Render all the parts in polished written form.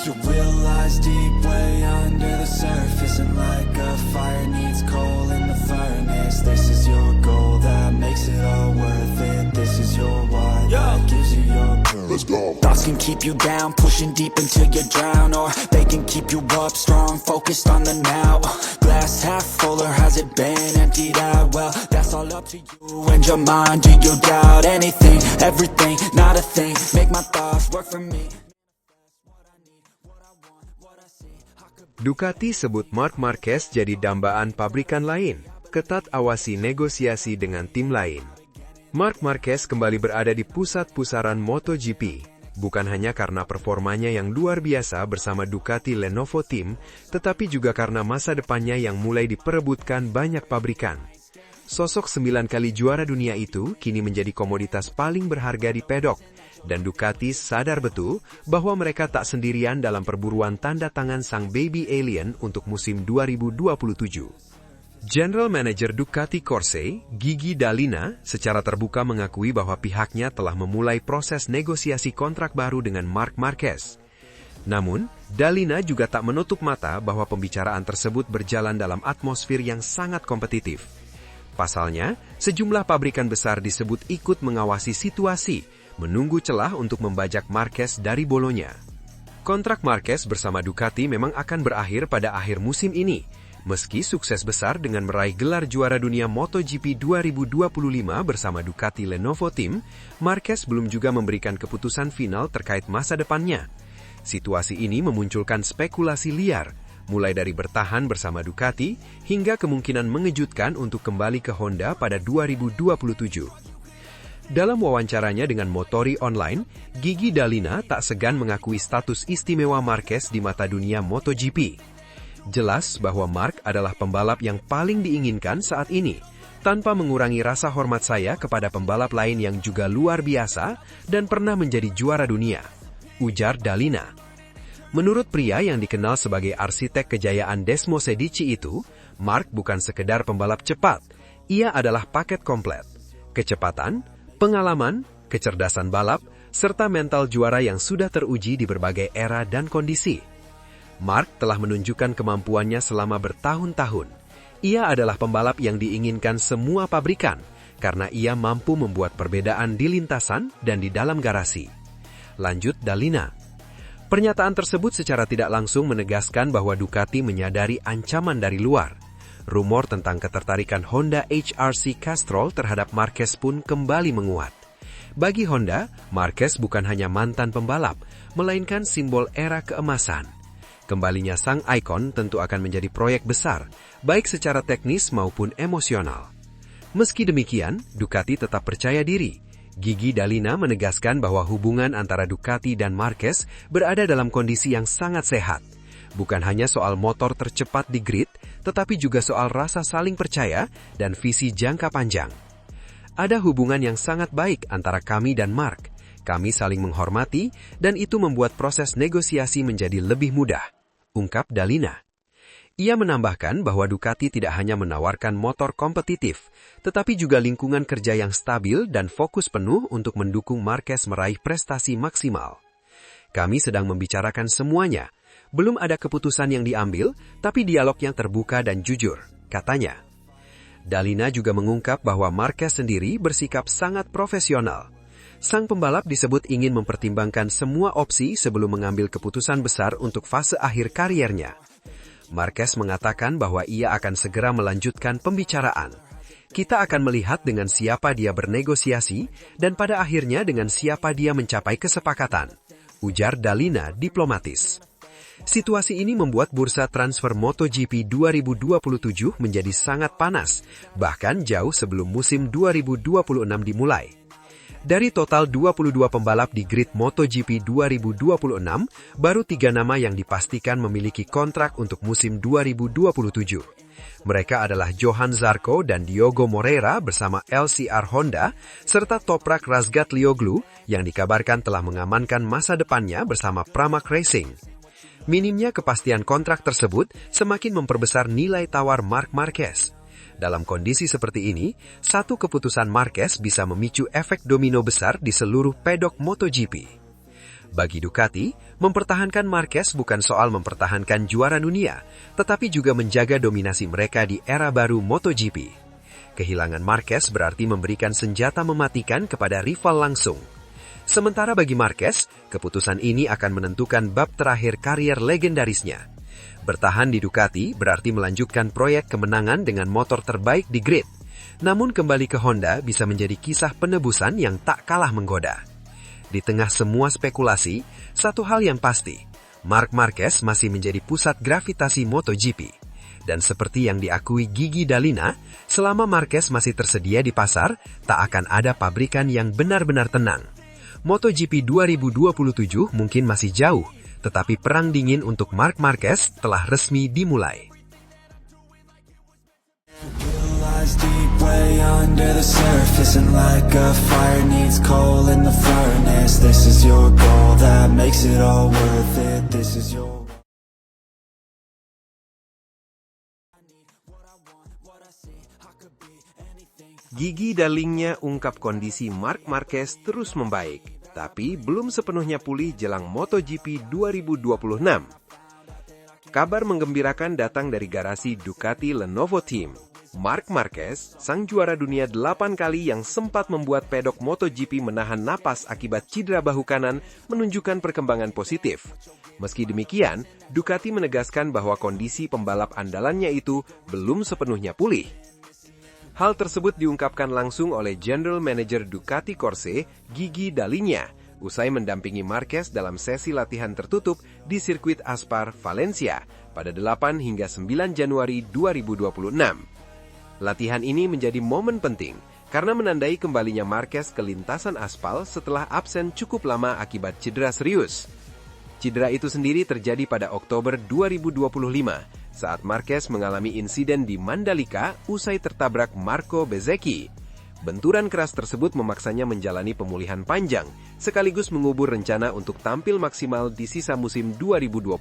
Your will lies deep way under the surface, and like a fire needs coal in the furnace. This is your goal that makes it all worth it. This is your why that gives you your purpose. Let's go. Thoughts can keep you down, pushing deep until you drown, or they can keep you up strong, focused on the now. Glass half full, or has it been emptied out? Well, that's all up to you and your mind. Do you doubt anything, everything, not a thing? Make my thoughts work for me. Ducati sebut Marc Marquez jadi dambaan pabrikan lain, ketat awasi negosiasi dengan tim lain. Marc Marquez kembali berada di pusat pusaran MotoGP, bukan hanya karena performanya yang luar biasa bersama Ducati Lenovo Team, tetapi juga karena masa depannya yang mulai diperebutkan banyak pabrikan. Sosok 9 kali juara dunia itu kini menjadi komoditas paling berharga di pedok, dan Ducati sadar betul bahwa mereka tak sendirian dalam perburuan tanda tangan sang baby alien untuk musim 2027. General Manager Ducati Corse, Gigi Dall'Igna, secara terbuka mengakui bahwa pihaknya telah memulai proses negosiasi kontrak baru dengan Marc Marquez. Namun, Dall'Igna juga tak menutup mata bahwa pembicaraan tersebut berjalan dalam atmosfer yang sangat kompetitif. Pasalnya, sejumlah pabrikan besar disebut ikut mengawasi situasi, menunggu celah untuk membajak Marquez dari bolonya. Kontrak Marquez bersama Ducati memang akan berakhir pada akhir musim ini. Meski sukses besar dengan meraih gelar juara dunia MotoGP 2025 bersama Ducati Lenovo Team, Marquez belum juga memberikan keputusan final terkait masa depannya. Situasi ini memunculkan spekulasi liar, mulai dari bertahan bersama Ducati hingga kemungkinan mengejutkan untuk kembali ke Honda pada 2027. Dalam wawancaranya dengan Motori Online, Gigi Dall'Igna tak segan mengakui status istimewa Marquez di mata dunia MotoGP. Jelas bahwa Marc adalah pembalap yang paling diinginkan saat ini, tanpa mengurangi rasa hormat saya kepada pembalap lain yang juga luar biasa dan pernah menjadi juara dunia, ujar Dall'Igna. Menurut pria yang dikenal sebagai arsitek kejayaan Desmo Sedici itu, Marc bukan sekedar pembalap cepat, ia adalah paket komplet. Kecepatan, pengalaman, kecerdasan balap, serta mental juara yang sudah teruji di berbagai era dan kondisi. Marc telah menunjukkan kemampuannya selama bertahun-tahun. Ia adalah pembalap yang diinginkan semua pabrikan, karena ia mampu membuat perbedaan di lintasan dan di dalam garasi. Lanjut Dall'Igna. Pernyataan tersebut secara tidak langsung menegaskan bahwa Ducati menyadari ancaman dari luar. Rumor tentang ketertarikan Honda HRC Castrol terhadap Marquez pun kembali menguat. Bagi Honda, Marquez bukan hanya mantan pembalap, melainkan simbol era keemasan. Kembalinya sang ikon tentu akan menjadi proyek besar, baik secara teknis maupun emosional. Meski demikian, Ducati tetap percaya diri. Gigi Dall'Igna menegaskan bahwa hubungan antara Ducati dan Marquez berada dalam kondisi yang sangat sehat. Bukan hanya soal motor tercepat di grid, tetapi juga soal rasa saling percaya dan visi jangka panjang. Ada hubungan yang sangat baik antara kami dan Marc. Kami saling menghormati, dan itu membuat proses negosiasi menjadi lebih mudah, ungkap Dall'Igna. Ia menambahkan bahwa Ducati tidak hanya menawarkan motor kompetitif, tetapi juga lingkungan kerja yang stabil dan fokus penuh untuk mendukung Marquez meraih prestasi maksimal. Kami sedang membicarakan semuanya. Belum ada keputusan yang diambil, tapi dialog yang terbuka dan jujur, katanya. Dall'Igna juga mengungkap bahwa Marquez sendiri bersikap sangat profesional. Sang pembalap disebut ingin mempertimbangkan semua opsi sebelum mengambil keputusan besar untuk fase akhir kariernya. Marquez mengatakan bahwa ia akan segera melanjutkan pembicaraan. Kita akan melihat dengan siapa dia bernegosiasi, dan pada akhirnya dengan siapa dia mencapai kesepakatan, ujar Dall'Igna diplomatis. Situasi ini membuat bursa transfer MotoGP 2027 menjadi sangat panas, bahkan jauh sebelum musim 2026 dimulai. Dari total 22 pembalap di grid MotoGP 2026, baru 3 nama yang dipastikan memiliki kontrak untuk musim 2027. Mereka adalah Johan Zarco dan Diogo Moreira bersama LCR Honda, serta Toprak Razgatlioglu yang dikabarkan telah mengamankan masa depannya bersama Pramac Racing. Minimnya kepastian kontrak tersebut semakin memperbesar nilai tawar Marc Marquez. Dalam kondisi seperti ini, satu keputusan Marquez bisa memicu efek domino besar di seluruh pedok MotoGP. Bagi Ducati, mempertahankan Marquez bukan soal mempertahankan juara dunia, tetapi juga menjaga dominasi mereka di era baru MotoGP. Kehilangan Marquez berarti memberikan senjata mematikan kepada rival langsung. Sementara bagi Marquez, keputusan ini akan menentukan bab terakhir karier legendarisnya. Bertahan di Ducati berarti melanjutkan proyek kemenangan dengan motor terbaik di grid. Namun kembali ke Honda bisa menjadi kisah penebusan yang tak kalah menggoda. Di tengah semua spekulasi, satu hal yang pasti, Marc Marquez masih menjadi pusat gravitasi MotoGP. Dan seperti yang diakui Gigi Dall'Igna, selama Marquez masih tersedia di pasar, tak akan ada pabrikan yang benar-benar tenang. MotoGP 2027 mungkin masih jauh, tetapi perang dingin untuk Marc Marquez telah resmi dimulai. Deep way under the surface, and like a fire needs coal in the furnace. This is your goal that makes it all worth it. This is your Gigi Dall'Igna ungkap kondisi Marc Marquez terus membaik, tapi belum sepenuhnya pulih jelang MotoGP 2026. Kabar menggembirakan datang dari garasi Ducati Lenovo Team. Marc Marquez, sang juara dunia 8 kali yang sempat membuat pedok MotoGP menahan napas akibat cedera bahu kanan, menunjukkan perkembangan positif. Meski demikian, Ducati menegaskan bahwa kondisi pembalap andalannya itu belum sepenuhnya pulih. Hal tersebut diungkapkan langsung oleh General Manager Ducati Corse, Gigi Dall'Igna, usai mendampingi Marquez dalam sesi latihan tertutup di sirkuit Aspar, Valencia, pada 8 hingga 9 Januari 2026. Latihan ini menjadi momen penting karena menandai kembalinya Marquez ke lintasan aspal setelah absen cukup lama akibat cedera serius. Cedera itu sendiri terjadi pada Oktober 2025 saat Marquez mengalami insiden di Mandalika usai tertabrak Marco Bezzecchi. Benturan keras tersebut memaksanya menjalani pemulihan panjang sekaligus mengubur rencana untuk tampil maksimal di sisa musim 2025.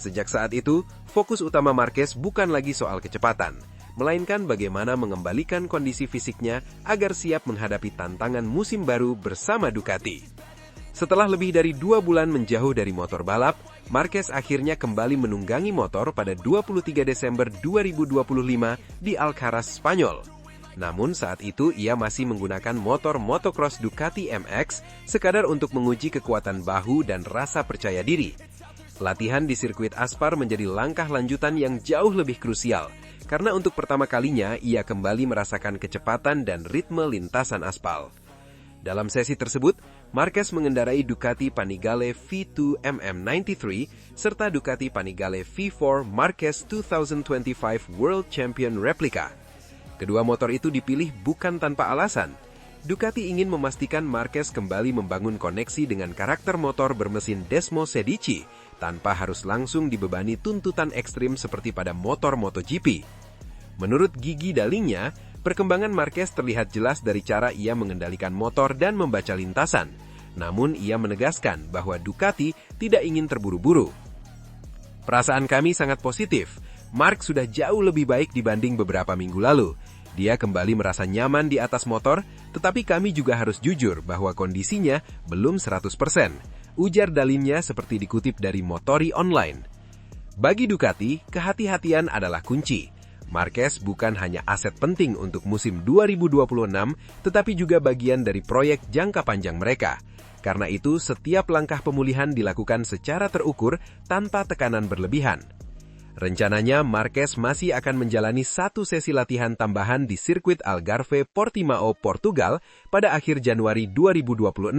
Sejak saat itu, fokus utama Marquez bukan lagi soal kecepatan, melainkan bagaimana mengembalikan kondisi fisiknya agar siap menghadapi tantangan musim baru bersama Ducati. Setelah lebih dari 2 bulan menjauh dari motor balap, Marquez akhirnya kembali menunggangi motor pada 23 Desember 2025 di Alcaraz, Spanyol. Namun saat itu ia masih menggunakan motor motocross Ducati MX sekadar untuk menguji kekuatan bahu dan rasa percaya diri. Latihan di sirkuit Aspar menjadi langkah lanjutan yang jauh lebih krusial, karena untuk pertama kalinya ia kembali merasakan kecepatan dan ritme lintasan aspal. Dalam sesi tersebut, Marquez mengendarai Ducati Panigale V2 MM93 serta Ducati Panigale V4 Marquez 2025 World Champion Replica. Kedua motor itu dipilih bukan tanpa alasan. Ducati ingin memastikan Marquez kembali membangun koneksi dengan karakter motor bermesin Desmo Sedici, tanpa harus langsung dibebani tuntutan ekstrim seperti pada motor MotoGP. Menurut Gigi Dall'Igna, perkembangan Marquez terlihat jelas dari cara ia mengendalikan motor dan membaca lintasan. Namun ia menegaskan bahwa Ducati tidak ingin terburu-buru. Perasaan kami sangat positif. Marc sudah jauh lebih baik dibanding beberapa minggu lalu. Dia kembali merasa nyaman di atas motor, tetapi kami juga harus jujur bahwa kondisinya belum 100%. Ujar Dall'Igna seperti dikutip dari Motori Online. Bagi Ducati, kehati-hatian adalah kunci. Marquez bukan hanya aset penting untuk musim 2026, tetapi juga bagian dari proyek jangka panjang mereka. Karena itu, setiap langkah pemulihan dilakukan secara terukur tanpa tekanan berlebihan. Rencananya, Marquez masih akan menjalani 1 sesi latihan tambahan di sirkuit Algarve Portimao, Portugal pada akhir Januari 2026.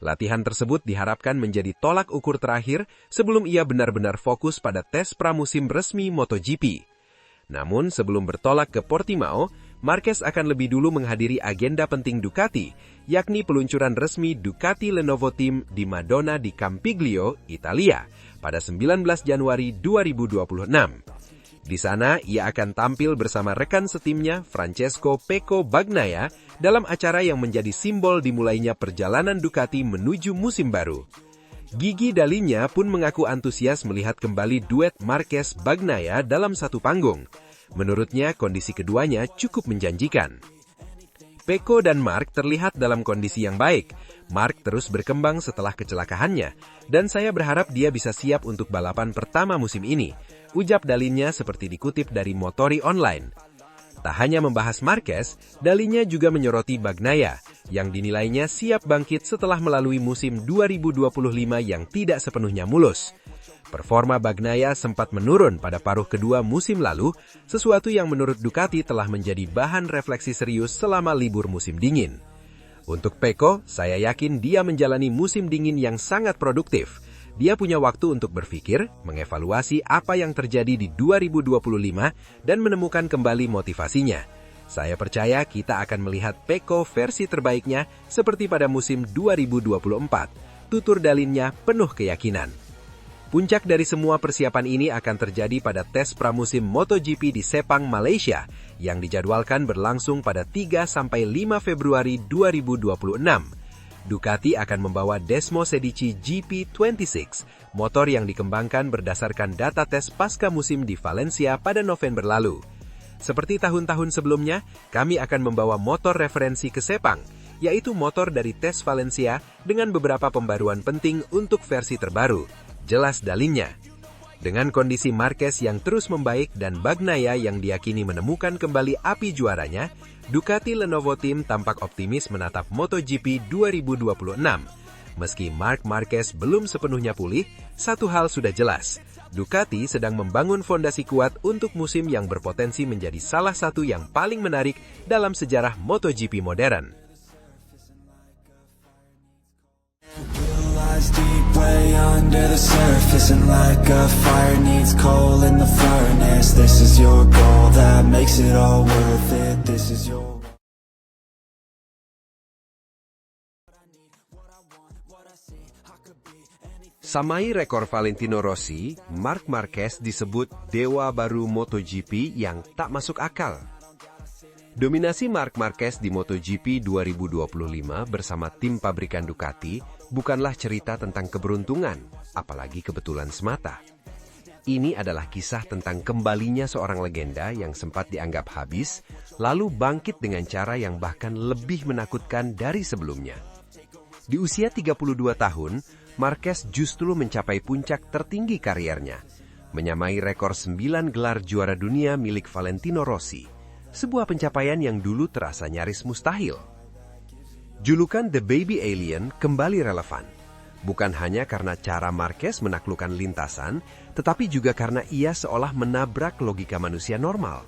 Latihan tersebut diharapkan menjadi tolak ukur terakhir sebelum ia benar-benar fokus pada tes pramusim resmi MotoGP. Namun, sebelum bertolak ke Portimao, Marquez akan lebih dulu menghadiri agenda penting Ducati, yakni peluncuran resmi Ducati Lenovo Team di Madonna di Campiglio, Italia, pada 19 Januari 2026. Di sana, ia akan tampil bersama rekan setimnya Francesco Pecco Bagnaia dalam acara yang menjadi simbol dimulainya perjalanan Ducati menuju musim baru. Gigi Dall'Igna pun mengaku antusias melihat kembali duet Marquez-Bagnaia dalam satu panggung. Menurutnya, kondisi keduanya cukup menjanjikan. Pecco dan Marc terlihat dalam kondisi yang baik. Mark terus berkembang setelah kecelakaannya, dan saya berharap dia bisa siap untuk balapan pertama musim ini, ujar Dalinnya seperti dikutip dari Motori Online. Tak hanya membahas Marquez, Dalinnya juga menyoroti Bagnaia, yang dinilainya siap bangkit setelah melalui musim 2025 yang tidak sepenuhnya mulus. Performa Bagnaia sempat menurun pada paruh kedua musim lalu, sesuatu yang menurut Ducati telah menjadi bahan refleksi serius selama libur musim dingin. Untuk Pecco, saya yakin dia menjalani musim dingin yang sangat produktif. Dia punya waktu untuk berpikir, mengevaluasi apa yang terjadi di 2025, dan menemukan kembali motivasinya. Saya percaya kita akan melihat Pecco versi terbaiknya seperti pada musim 2024, tutur Dalinnya penuh keyakinan. Puncak dari semua persiapan ini akan terjadi pada tes pramusim MotoGP di Sepang, Malaysia, yang dijadwalkan berlangsung pada 3-5 Februari 2026. Ducati akan membawa Desmo Sedici GP26, motor yang dikembangkan berdasarkan data tes pasca musim di Valencia pada November lalu. Seperti tahun-tahun sebelumnya, kami akan membawa motor referensi ke Sepang, yaitu motor dari tes Valencia dengan beberapa pembaruan penting untuk versi terbaru. Jelas Dalinnya. Dengan kondisi Marquez yang terus membaik dan Bagnaia yang diyakini menemukan kembali api juaranya, Ducati Lenovo Team tampak optimis menatap MotoGP 2026. Meski Marc Marquez belum sepenuhnya pulih, satu hal sudah jelas. Ducati sedang membangun fondasi kuat untuk musim yang berpotensi menjadi salah satu yang paling menarik dalam sejarah MotoGP modern. Deep way under the surface, and like a fire needs coal in the furnace. This is your goal that makes it all worth it. This is your Samai rekor Valentino Rossi, Marc Marquez disebut dewa baru MotoGP yang tak masuk akal. Dominasi Marc Marquez di MotoGP 2025 bersama tim pabrikan Ducati bukanlah cerita tentang keberuntungan, apalagi kebetulan semata. Ini adalah kisah tentang kembalinya seorang legenda yang sempat dianggap habis, lalu bangkit dengan cara yang bahkan lebih menakutkan dari sebelumnya. Di usia 32 tahun, Marquez justru mencapai puncak tertinggi kariernya, menyamai rekor 9 gelar juara dunia milik Valentino Rossi. Sebuah pencapaian yang dulu terasa nyaris mustahil. Julukan The Baby Alien kembali relevan, bukan hanya karena cara Marquez menaklukkan lintasan, tetapi juga karena ia seolah menabrak logika manusia normal.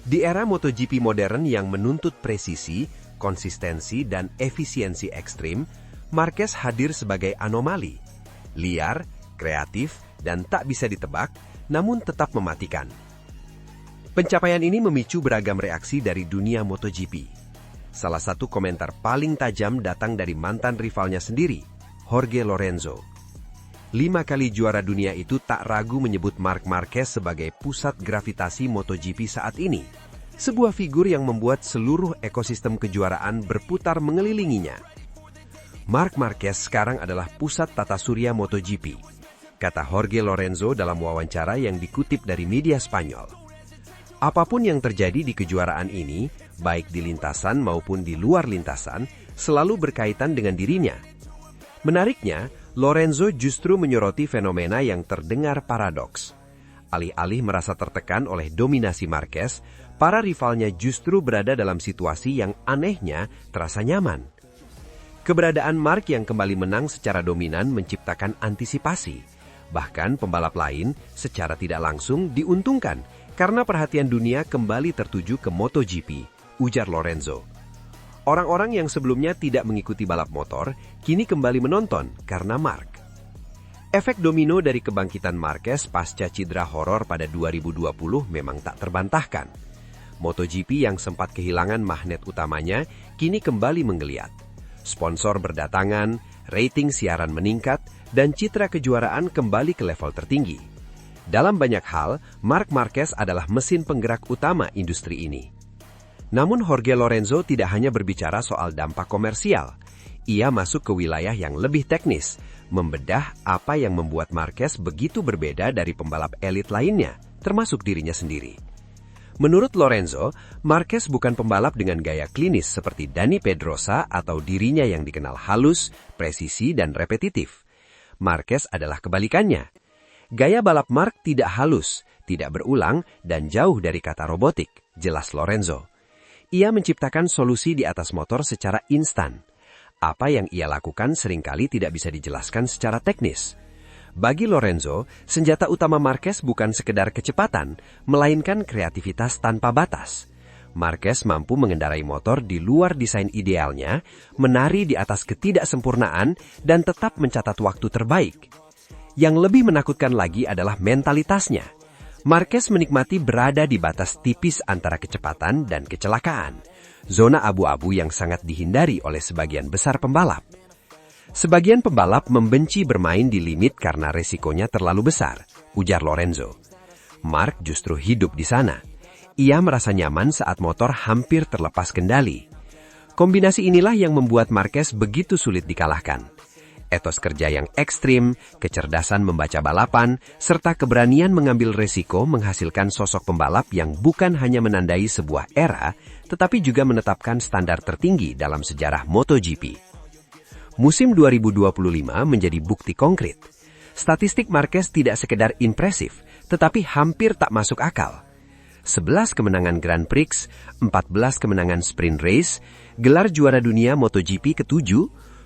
Di era MotoGP modern yang menuntut presisi, konsistensi, dan efisiensi ekstrim, Marquez hadir sebagai anomali, liar, kreatif, dan tak bisa ditebak, namun tetap mematikan. Pencapaian ini memicu beragam reaksi dari dunia MotoGP. Salah satu komentar paling tajam datang dari mantan rivalnya sendiri, Jorge Lorenzo. 5 kali juara dunia itu tak ragu menyebut Marc Marquez sebagai pusat gravitasi MotoGP saat ini. Sebuah figur yang membuat seluruh ekosistem kejuaraan berputar mengelilinginya. Marc Marquez sekarang adalah pusat tata surya MotoGP, kata Jorge Lorenzo dalam wawancara yang dikutip dari media Spanyol. Apapun yang terjadi di kejuaraan ini, baik di lintasan maupun di luar lintasan, selalu berkaitan dengan dirinya. Menariknya, Lorenzo justru menyoroti fenomena yang terdengar paradoks. Alih-alih merasa tertekan oleh dominasi Marquez, para rivalnya justru berada dalam situasi yang anehnya terasa nyaman. Keberadaan Marc yang kembali menang secara dominan menciptakan antisipasi. Bahkan pembalap lain secara tidak langsung diuntungkan, karena perhatian dunia kembali tertuju ke MotoGP, ujar Lorenzo. Orang-orang yang sebelumnya tidak mengikuti balap motor, kini kembali menonton karena Marc. Efek domino dari kebangkitan Marquez pasca cedera horor pada 2020 memang tak terbantahkan. MotoGP yang sempat kehilangan magnet utamanya, kini kembali menggeliat. Sponsor berdatangan, rating siaran meningkat, dan citra kejuaraan kembali ke level tertinggi. Dalam banyak hal, Marc Marquez adalah mesin penggerak utama industri ini. Namun Jorge Lorenzo tidak hanya berbicara soal dampak komersial. Ia masuk ke wilayah yang lebih teknis, membedah apa yang membuat Marquez begitu berbeda dari pembalap elit lainnya, termasuk dirinya sendiri. Menurut Lorenzo, Marquez bukan pembalap dengan gaya klinis seperti Dani Pedrosa atau dirinya yang dikenal halus, presisi, dan repetitif. Marquez adalah kebalikannya. Gaya balap Mark tidak halus, tidak berulang, dan jauh dari kata robotik, jelas Lorenzo. Ia menciptakan solusi di atas motor secara instan. Apa yang ia lakukan seringkali tidak bisa dijelaskan secara teknis. Bagi Lorenzo, senjata utama Marquez bukan sekedar kecepatan, melainkan kreativitas tanpa batas. Marquez mampu mengendarai motor di luar desain idealnya, menari di atas ketidaksempurnaan, dan tetap mencatat waktu terbaik. Yang lebih menakutkan lagi adalah mentalitasnya. Marquez menikmati berada di batas tipis antara kecepatan dan kecelakaan, zona abu-abu yang sangat dihindari oleh sebagian besar pembalap. Sebagian pembalap membenci bermain di limit karena resikonya terlalu besar, ujar Lorenzo. Mark justru hidup di sana. Ia merasa nyaman saat motor hampir terlepas kendali. Kombinasi inilah yang membuat Marquez begitu sulit dikalahkan. Etos kerja yang ekstrim, kecerdasan membaca balapan, serta keberanian mengambil resiko menghasilkan sosok pembalap yang bukan hanya menandai sebuah era, tetapi juga menetapkan standar tertinggi dalam sejarah MotoGP. Musim 2025 menjadi bukti konkret. Statistik Marquez tidak sekedar impresif, tetapi hampir tak masuk akal. 11 kemenangan Grand Prix, 14 kemenangan sprint race, gelar juara dunia MotoGP ke-7,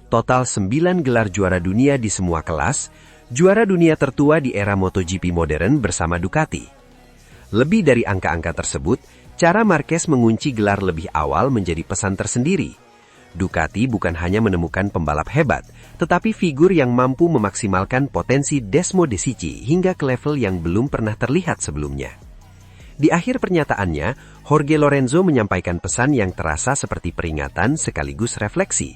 total 9 gelar juara dunia di semua kelas, juara dunia tertua di era MotoGP modern bersama Ducati. Lebih dari angka-angka tersebut, cara Marquez mengunci gelar lebih awal menjadi pesan tersendiri. Ducati bukan hanya menemukan pembalap hebat, tetapi figur yang mampu memaksimalkan potensi Desmo Desici hingga ke level yang belum pernah terlihat sebelumnya. Di akhir pernyataannya, Jorge Lorenzo menyampaikan pesan yang terasa seperti peringatan sekaligus refleksi.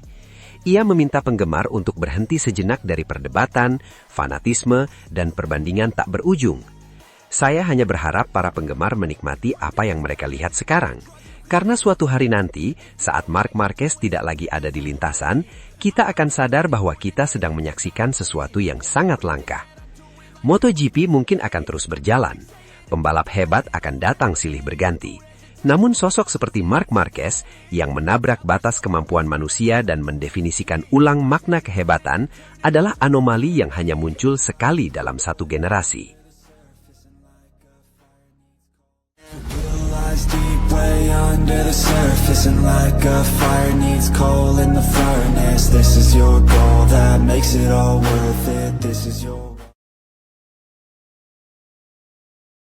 Ia meminta penggemar untuk berhenti sejenak dari perdebatan, fanatisme, dan perbandingan tak berujung. Saya hanya berharap para penggemar menikmati apa yang mereka lihat sekarang. Karena suatu hari nanti, saat Marc Marquez tidak lagi ada di lintasan, kita akan sadar bahwa kita sedang menyaksikan sesuatu yang sangat langka. MotoGP mungkin akan terus berjalan. Pembalap hebat akan datang silih berganti. Namun sosok seperti Marc Marquez yang menabrak batas kemampuan manusia dan mendefinisikan ulang makna kehebatan adalah anomali yang hanya muncul sekali dalam satu generasi. Deep way under the surface, and like a fire needs coal in the furnace. This is your goal that makes it all worth it. This is your